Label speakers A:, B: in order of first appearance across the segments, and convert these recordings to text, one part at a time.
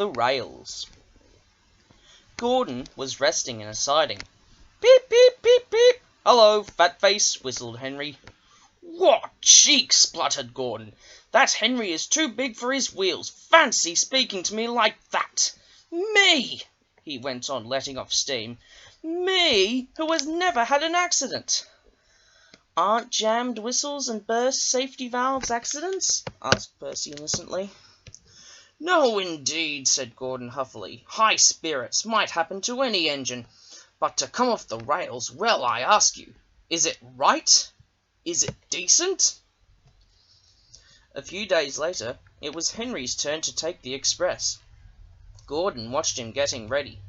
A: the rails. Gordon was resting in a siding. "Beep, beep, beep, beep. Hello, fat face," whistled Henry. "What cheek!" spluttered Gordon. "That Henry is too big for his wheels. Fancy speaking to me like that! Me!" he went on, letting off steam. "Me, who has never had an accident!" "Aren't jammed whistles and burst safety valves accidents?" asked Percy innocently. "No, indeed," said Gordon huffily. "High spirits might happen to any engine. But to come off the rails, well, I ask you, is it right? Is it decent?" A few days later, it was Henry's turn to take the express. Gordon watched him getting ready.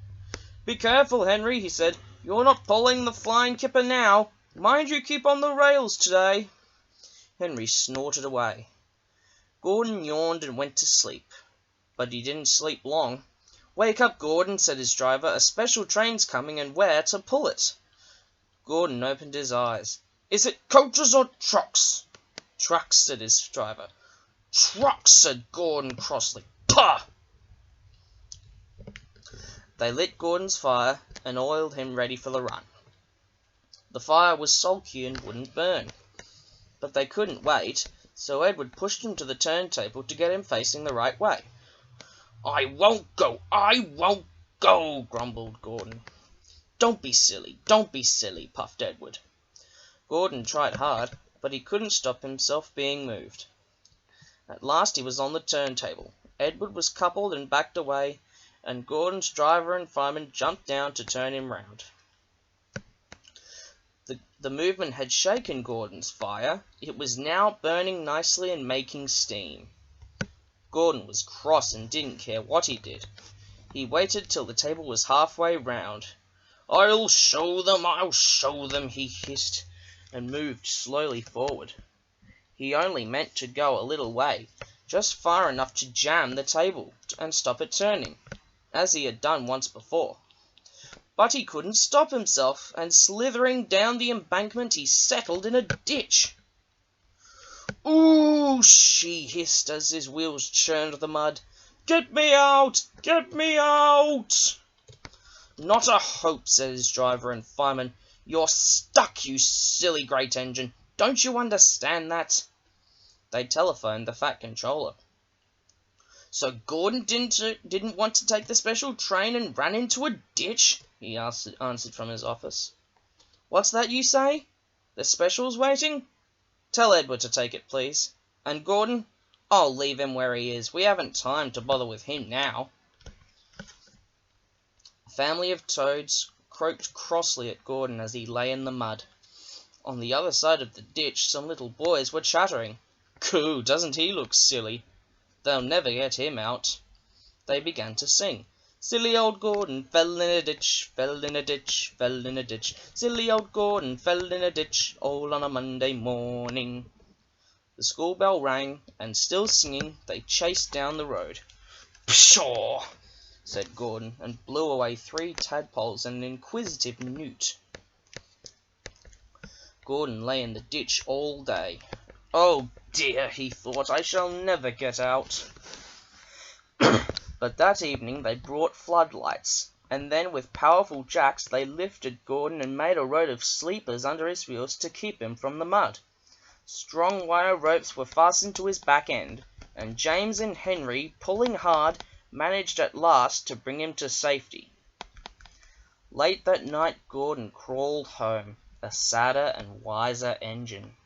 A: "Be careful, Henry," he said. "You're not pulling the flying kipper now. Mind you keep on the rails today." Henry snorted away. Gordon yawned and went to sleep. But he didn't sleep long. "Wake up, Gordon," said his driver. "A special train's coming, and we're to pull it." Gordon opened his eyes. "Is it coaches or trucks?" "Trucks," said his driver. "Trucks," said Gordon crossly. "Pah!" They lit Gordon's fire and oiled him ready for the run. The fire was sulky and wouldn't burn. But they couldn't wait, so Edward pushed him to the turntable to get him facing the right way. "I won't go! I won't go!" grumbled Gordon. Don't be silly, puffed Edward. Gordon tried hard, but he couldn't stop himself being moved. At last he was on the turntable. Edward was coupled and backed away, and Gordon's driver and fireman jumped down to turn him round. The movement had shaken Gordon's fire. It was now burning nicely and making steam. Gordon was cross and didn't care what he did. He waited till the table was halfway round. I'll show them," he hissed, and moved slowly forward. He only meant to go a little way, just far enough to jam the table and stop it turning, as he had done once before. But he couldn't stop himself, and slithering down the embankment he settled in a ditch. "Oosh!" he hissed as his wheels churned the mud. "Get me out! Get me out!" "Not a hope," said his driver and fireman. "You're stuck, you silly great engine. Don't you understand that?" They telephoned the Fat Controller. "So Gordon didn't want to take the special train and ran into a ditch?" he answered from his office. "What's that you say? The special's waiting? Tell Edward to take it, please. And Gordon? I'll leave him where he is. We haven't time to bother with him now." A family of toads croaked crossly at Gordon as he lay in the mud. On the other side of the ditch some little boys were chattering. "Coo, doesn't he look silly? They'll never get him out." They began to sing. "Silly old Gordon fell in a ditch, fell in a ditch, fell in a ditch. Silly old Gordon fell in a ditch, all on a Monday morning." The school bell rang, and still singing, they chased down the road. "Pshaw!" said Gordon, and blew away 3 tadpoles and an inquisitive newt. Gordon lay in the ditch all day. "Oh dear," he thought, "I shall never get out." But that evening they brought floodlights, and then with powerful jacks they lifted Gordon and made a road of sleepers under his wheels to keep him from the mud. Strong wire ropes were fastened to his back end, and James and Henry, pulling hard, managed at last to bring him to safety. Late that night Gordon crawled home, a sadder and wiser engine.